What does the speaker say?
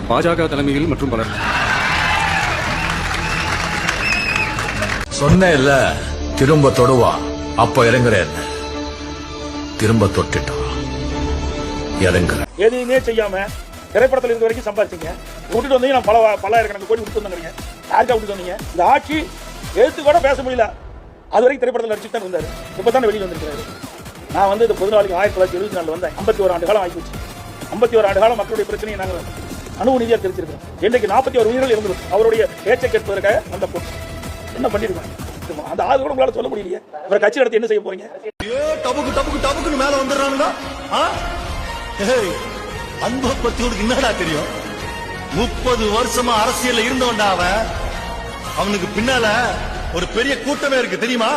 பாஜக தலைமையில் மற்றும் பலர். சொன்னேன்ல, திரும்ப தொடுவா, அப்ப இறங்குறேன். திரும்ப தொட்டுட்டான், இறங்குற. எதையுமே செய்யாம திரைப்படத்தில் இருக்க வரைக்கும் சம்பாதிச்சீங்க. விட்டுட்டு வந்தீங்க, நான் பல்லாயிரக்கணக்கு கோடி விட்டு வந்தீங்க. யாருக்கா விட்டு வந்தீங்க? இந்த ஆட்சி எழுத்து கூட பேச முடியல. அது வரைக்கும் திரைப்படத்தில் நடிச்சுட்டு தான் இருந்தாரு. இப்பதான் வெளியே வந்திருக்கிறாரு. நான் இந்த பொது நாளைக்கு 1974 வந்தேன். 51 ஆண்டு காலம் ஆகிப்போச்சு. 51 ஆண்டு காலம் மக்களுடைய பிரச்சனையை நாங்கள் அனுபவ ரீதியாக தெரிஞ்சிருக்கோம். இன்னைக்கு 41 உயிர்கள் இருந்தது அவருடைய பேச்சை கேட்பதற்காக அந்த போட்டு என்ன பண்ணிருக்காங்க? அந்த ஆது கூட உங்களால சொல்ல முடியலையே. இவரை கட்சி நடத்தி என்ன செய்ய போறீங்க? டபுக்கு டபுக்கு டபுக்குன்னு மேல வந்துடுறானுங்க. அன்பை பத்தி உனக்கு என்னடா தெரியும்? 30 வருஷமா அரசியல்ல இருந்தவன்டா அவன். அவனுக்கு பின்னால ஒரு பெரிய கூட்டமே இருக்கு தெரியுமா?